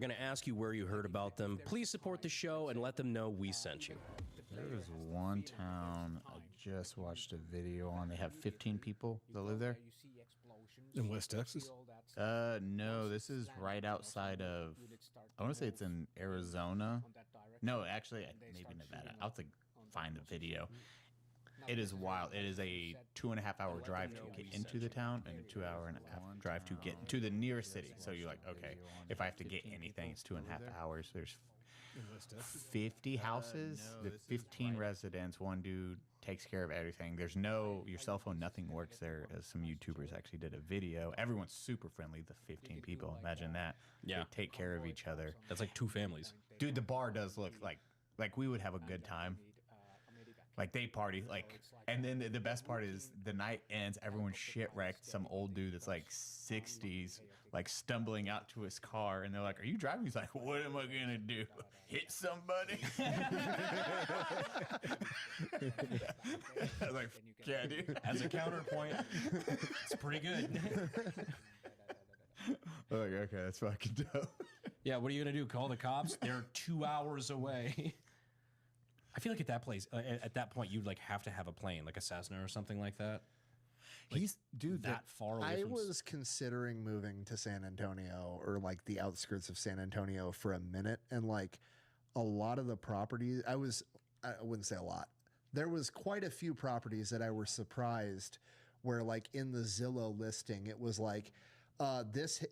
going to ask you where you heard about them. Please support the show and let them know we sent you. There was one town I just watched a video on. They have 15 people that live there. In West Texas? No, this is right outside of, I want to say it's in Arizona. No, actually, maybe Nevada. I'll have to find the video. It is wild. It is a 2.5-hour drive to get into the town and a 2.5-hour drive to get to the nearest city. So you're like, okay, if I have to get anything, it's 2.5 hours. There's 50 houses, the 15 residents. One dude takes care of everything. There's no, your cell phone, nothing works there. As some YouTubers actually did a video. Everyone's super friendly, the 15 people. Imagine that. Yeah. They take care of each other. That's like 2 families. Dude, the bar does look like we would have a good time. Like they party, like, and then the best part is the night ends, everyone's shit wrecked. Some old dude that's like 60s, like stumbling out to his car, and they're like, "Are you driving?" He's like, "What am I gonna do? Hit somebody?" I was like, "Yeah, dude." As a counterpoint, it's pretty good. I'm like, okay, that's fucking dope. Yeah, what are you going to do? Call the cops? They're 2 hours away. I feel like at that place, at that point, you'd like have to have a plane, like a Cessna or something like that. Like, He's dude that far away. I from was considering moving to San Antonio or like the outskirts of San Antonio for a minute, and like a lot of the properties, I wouldn't say a lot. There was quite a few properties that I were surprised where like in the Zillow listing, it was like this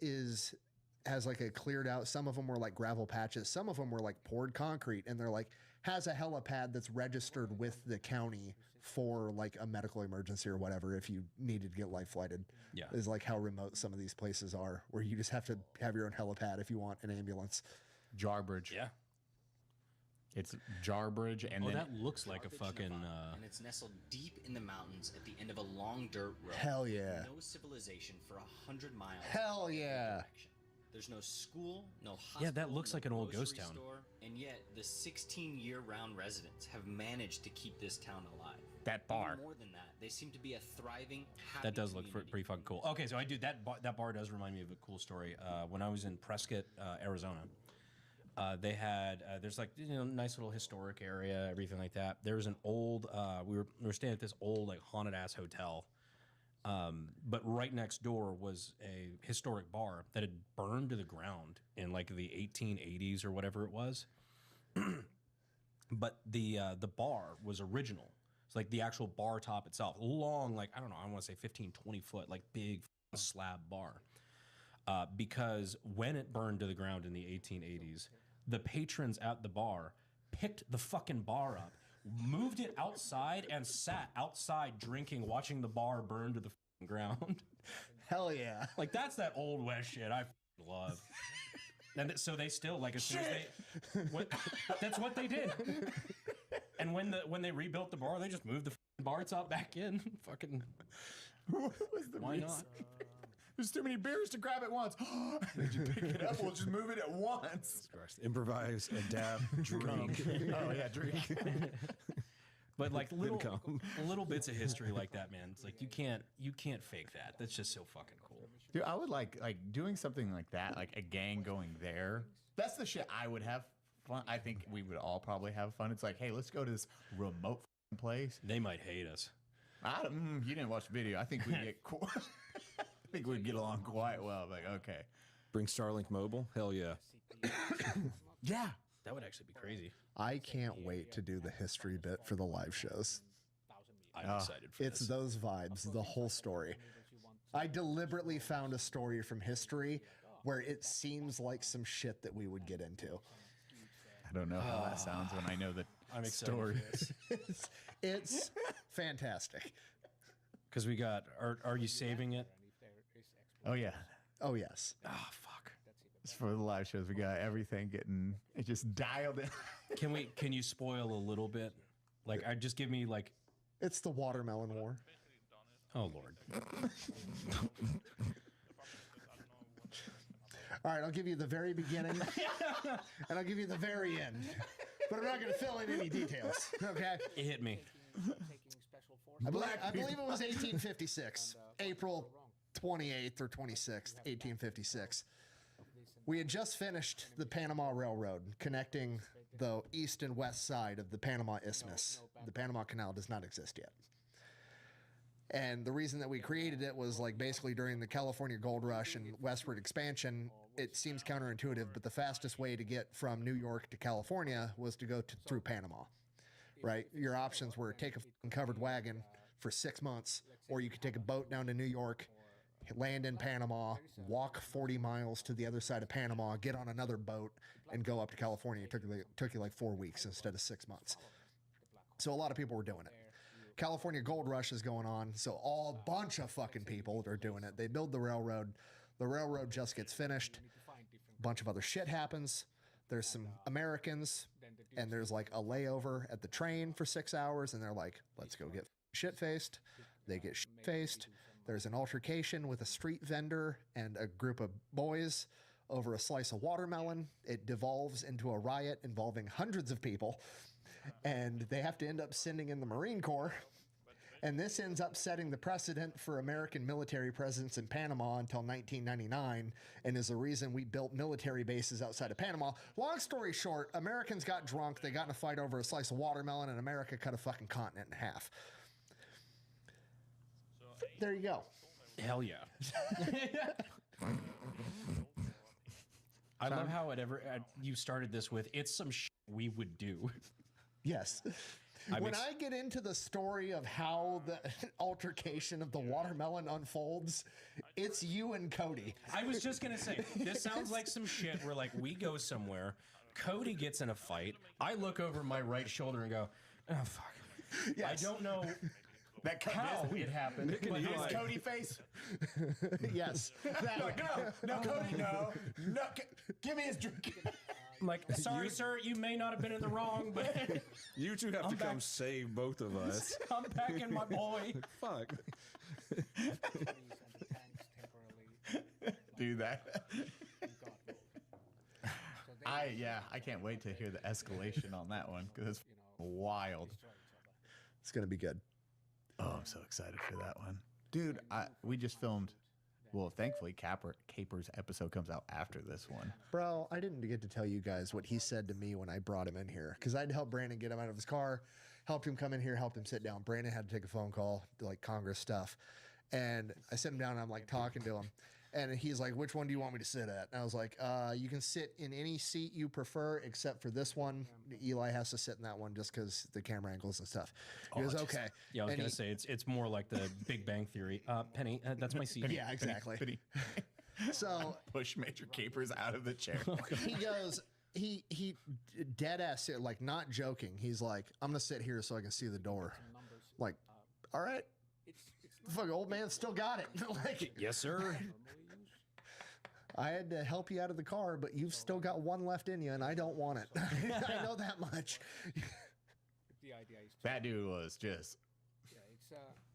has like a cleared out. Some of them were like gravel patches. Some of them were like poured concrete, and they're like has a helipad that's registered with the county for like a medical emergency or whatever. If you needed to get life flighted, Yeah, is like how remote some of these places are, where you just have to have your own helipad if you want an ambulance. Jarbridge. Yeah, it's Jarbridge, and then that looks like a fucking. And it's nestled deep in the mountains at the end of a long dirt road. Hell yeah. No civilization for 100 miles. Hell yeah. There's no school, no hospital. Yeah, that looks no like an old grocery ghost town. Store, and yet the 16 year-round residents have managed to keep this town alive. that bar. Even more than that, they seem to be a thriving, happy That does look community. pretty fucking cool. Okay, so I do that. That bar does remind me of a cool story. When I was in Prescott, Arizona, they had there's like nice little historic area, everything like that. There was an old we were staying at this old like haunted ass hotel. But right next door was a historic bar that had burned to the ground in like the 1880s or whatever it was. But the bar was original. It's like the actual bar top itself, long, like, I don't know, I want to say 15, 20 foot, like big slab bar. Because when it burned to the ground in the 1880s, the patrons at the bar picked the fucking bar up, moved it outside, and sat outside drinking, watching the bar burn to the fucking ground. Hell yeah. Like, that's that old West shit I fucking love. And so they still, like, as soon as they... that's what they did. And when they rebuilt the bar, they just moved the fucking bar top back in. Fucking... What was the Why reason? not? There's too many beers to grab at once. Did you pick it up? We'll just move it at once. Improvise, adapt, drink. Oh yeah, drink. But like little bits of history like that, man. It's like you can't fake that. That's just so fucking cool. Dude, I would like doing something like that, like a gang going there. That's the shit I would have fun. I think we would all probably have fun. It's like, hey, let's go to this remote place. They might hate us. You didn't watch the video. I think we'd get cool. I think we'd get along quite well. Like, okay. Bring Starlink Mobile? Hell yeah. Yeah. That would actually be crazy. I can't wait to do the history bit for the live shows. I'm excited for It's this. those vibes, the whole story. I deliberately found a story from history where it seems like some shit that we would get into. I don't know how that sounds when I know the I'm excited story. for this. It's fantastic. Because we got, are you saving it? Oh yeah. Oh, yes. Oh, fuck. It's for the live shows. We got everything getting it just dialed in. Can you spoil a little bit? Like, just give me like, It's the watermelon war. oh Lord. All right, I'll give you the very beginning and I'll give you the very end. But I'm not going to fill in any details, okay? It hit me. I believe it was 1856, April 28th or 26th, 1856. We had just finished the Panama Railroad connecting the east and west side of the Panama Isthmus. The Panama Canal does not exist yet. And the reason that we created it was like basically during the California gold rush and westward expansion, it seems counterintuitive, but the fastest way to get from New York to California was to go through Panama, right? Your options were take a covered wagon for 6 months, or you could take a boat down to New York, land in Panama, walk 40 miles to the other side of Panama, get on another boat, and go up to California. It took you like 4 weeks instead of 6 months. So a lot of people were doing it. California gold rush is going on, so a bunch of fucking people are doing it. They build the railroad. The railroad just gets finished. A bunch of other shit happens. There's some Americans, and there's like a layover at the train for 6 hours, and they're like, let's go get shit-faced. They get shit-faced. There's an altercation with a street vendor and a group of boys over a slice of watermelon. It devolves into a riot involving hundreds of people, and they have to end up sending in the Marine Corps. And this ends up setting the precedent for American military presence in Panama until 1999, and is the reason we built military bases outside of Panama. Long story short, Americans got drunk, they got in a fight over a slice of watermelon, and America cut a fucking continent in half. There you go. Hell yeah. I love how you started this with, it's some shit we would do. Yes. When I get into the story of how the altercation of the watermelon unfolds, it's you and Cody. I was just going to say, this sounds like some shit where like we go somewhere, Cody gets in a fight, I look over my right shoulder and go, oh fuck. Yes. I don't know how it happened. But His Cody face. Yes. Like, no, Cody, no, give me his drink. I'm like, sorry, sir, you may not have been in the wrong, but You two have to come save both of us. I'm packing my boy. Fuck. Do that. I can't wait to hear the escalation on that one because it's wild. It's going to be good. Oh, I'm so excited for that one, dude. We just filmed. Well, thankfully, Caper's episode comes out after this one. Bro, I didn't get to tell you guys what he said to me when I brought him in here, because I'd helped Brandon get him out of his car, helped him come in here, helped him sit down. Brandon had to take a phone call, like Congress stuff. And I sit him down and I'm like talking to him. And he's like, which one do you want me to sit at? And I was like, you can sit in any seat you prefer except for this one. Eli has to sit in that one just because the camera angles and stuff. He goes, okay. Yeah, I was And going to say, it's more like the Big Bang Theory. Penny, that's my seat. Yeah, exactly. So Push Major Capers out of the chair. he goes, he dead ass, like not joking. He's like, I'm going to sit here so I can see the door. Like, all right. Fuck, old man still got it. Like, Yes, sir. I had to help you out of the car, but you've still got one left in you, and I don't want it. I know that much. That dude was just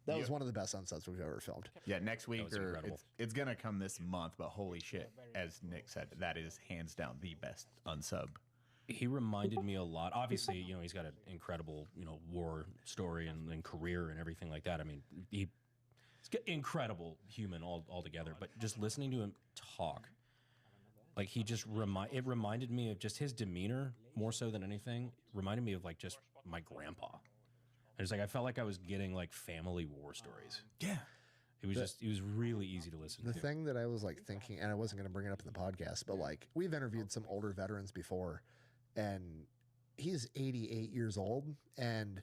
That was one of the best sunsets we've ever filmed. next week was incredible. it's gonna come this month, but holy shit, as Nick said, that is hands down the best unsub. He reminded me a lot. Obviously, he's got an incredible, war story and career and everything like that. I mean, he's got incredible human altogether. But just listening to him talk, like it reminded me of just his demeanor more so than anything. Reminded me of like just my grandpa. And it's like I felt like I was getting like family war stories. Yeah. It was really easy to listen The to. thing that I was like thinking, and I wasn't going to bring it up in the podcast, but like we've interviewed some older veterans before, and he's 88 years old, and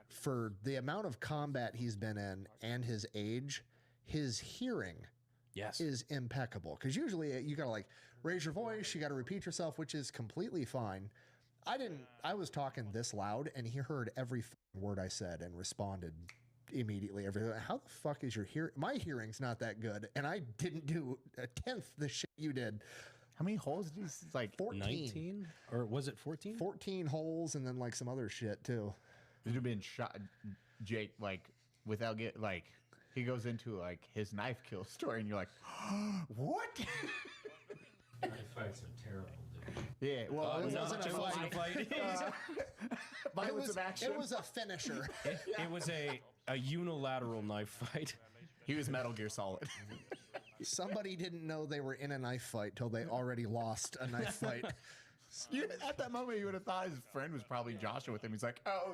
for the amount of combat he's been in and his age, his hearing Yes. is impeccable. Because usually you got to like raise your voice, you got to repeat yourself, which is completely fine. I was talking this loud, and he heard every word I said and responded immediately. How the fuck is your hearing? My hearing's not that good, and I didn't do a tenth the shit you did. How many holes did you like? 14. 19 or was it 14? 14 holes, and then like some other shit too. Did have been shot, Jake, like without he goes into like his knife kill story, and you're like, what? Knife fights are terrible, dude. Yeah, well, it wasn't a fight. Violence of action. It was a finisher. It was a unilateral knife fight. He was Metal Gear Solid. Somebody didn't know they were in a knife fight till they already lost a knife fight. At that moment, you would have thought his friend was probably Joshua with him. He's like, oh.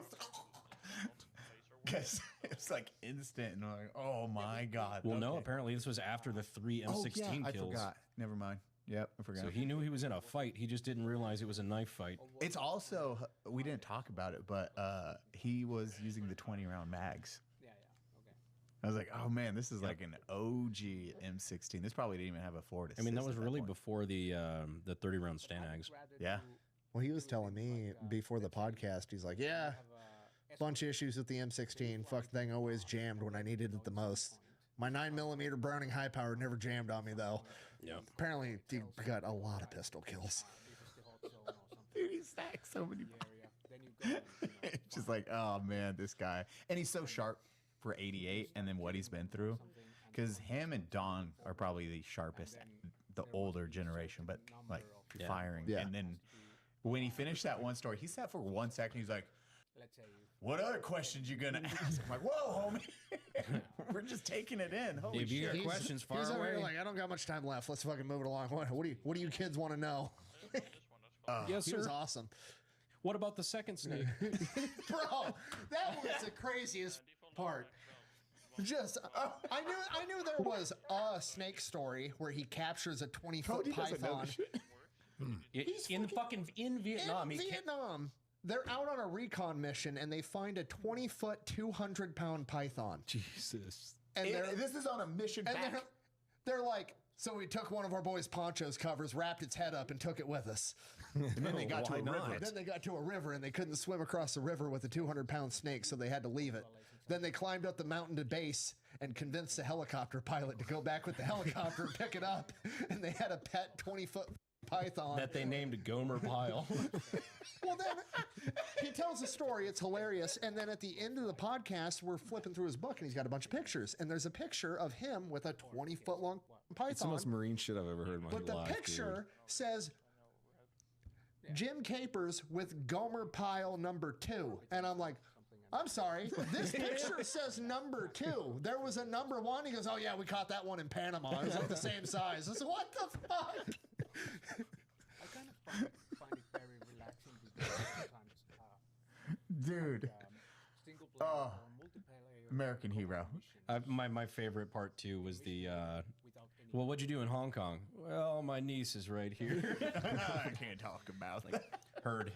Because it's like instant. And I'm like, oh my God. Well, no, apparently this was after the 3 M16 I kills. forgot. Never mind. Yep, I forgot. So he knew he was in a fight. He just didn't realize it was a knife fight. It's also, we didn't talk about it, but he was using the 20-round mags. I was like, oh man, this is like an OG M16. This probably didn't even have a forward assist. I mean, that was at really point. before the 30-round Stanags. Yeah. Well, he was telling me before the podcast, he's like, yeah, bunch of issues with the M16. Fuck thing always jammed when I needed it the most. My 9mm Browning high power never jammed on me, though. Yeah. Apparently, he got a lot of pistol kills. Dude, he stacked so many. It's just like, oh man, this guy. And he's so sharp for 88 and then what he's been through. Because him and Don are probably the sharpest, the older generation, but like firing. Yeah. And then when he finished that one story, he sat for 1 second. He's like, what other questions you gonna ask? I'm like, whoa, homie. We're just taking it in. Holy If you shit. got questions, far He's over here away. like, I don't got much time left. Let's fucking move it along. What do you kids want to know? Yes, He was sir. awesome. What about the second snake? Bro, that was the craziest part. Just, I knew there was a snake story where he captures a 20-foot Cody doesn't know python this shit. in Vietnam. in Vietnam. They're out on a recon mission and they find a 20-foot, 200-pound python. Jesus. And This is on a mission and back. they're like, so we took one of our boys' ponchos covers, wrapped its head up, and took it with us. And then they got to Why a river. not? Then they got to a river and they couldn't swim across the river with a 200-pound snake, so they had to leave it. Then they climbed up the mountain to base and convinced the helicopter pilot to go back with the helicopter and pick it up. And they had a pet 20-foot python. that they named Gomer Pyle. Well, then he tells a story. It's hilarious. And then at the end of the podcast, we're flipping through his book and he's got a bunch of pictures. And there's a picture of him with a 20-foot long python. It's the most marine shit I've ever heard in my But the life. picture says Jim Capers with Gomer Pyle #2. And I'm like, I'm sorry, this picture says #2. There was a #1. He goes, oh yeah, we caught that one in Panama. It was like the same size. I said, what the fuck? I kind of find it very relaxing because sometimes Dude. single player Oh. or multiplayer American hero. My favorite part too was the. without any Well, what'd you do in Hong Kong? Well, my niece is right here. I can't talk about it. Heard.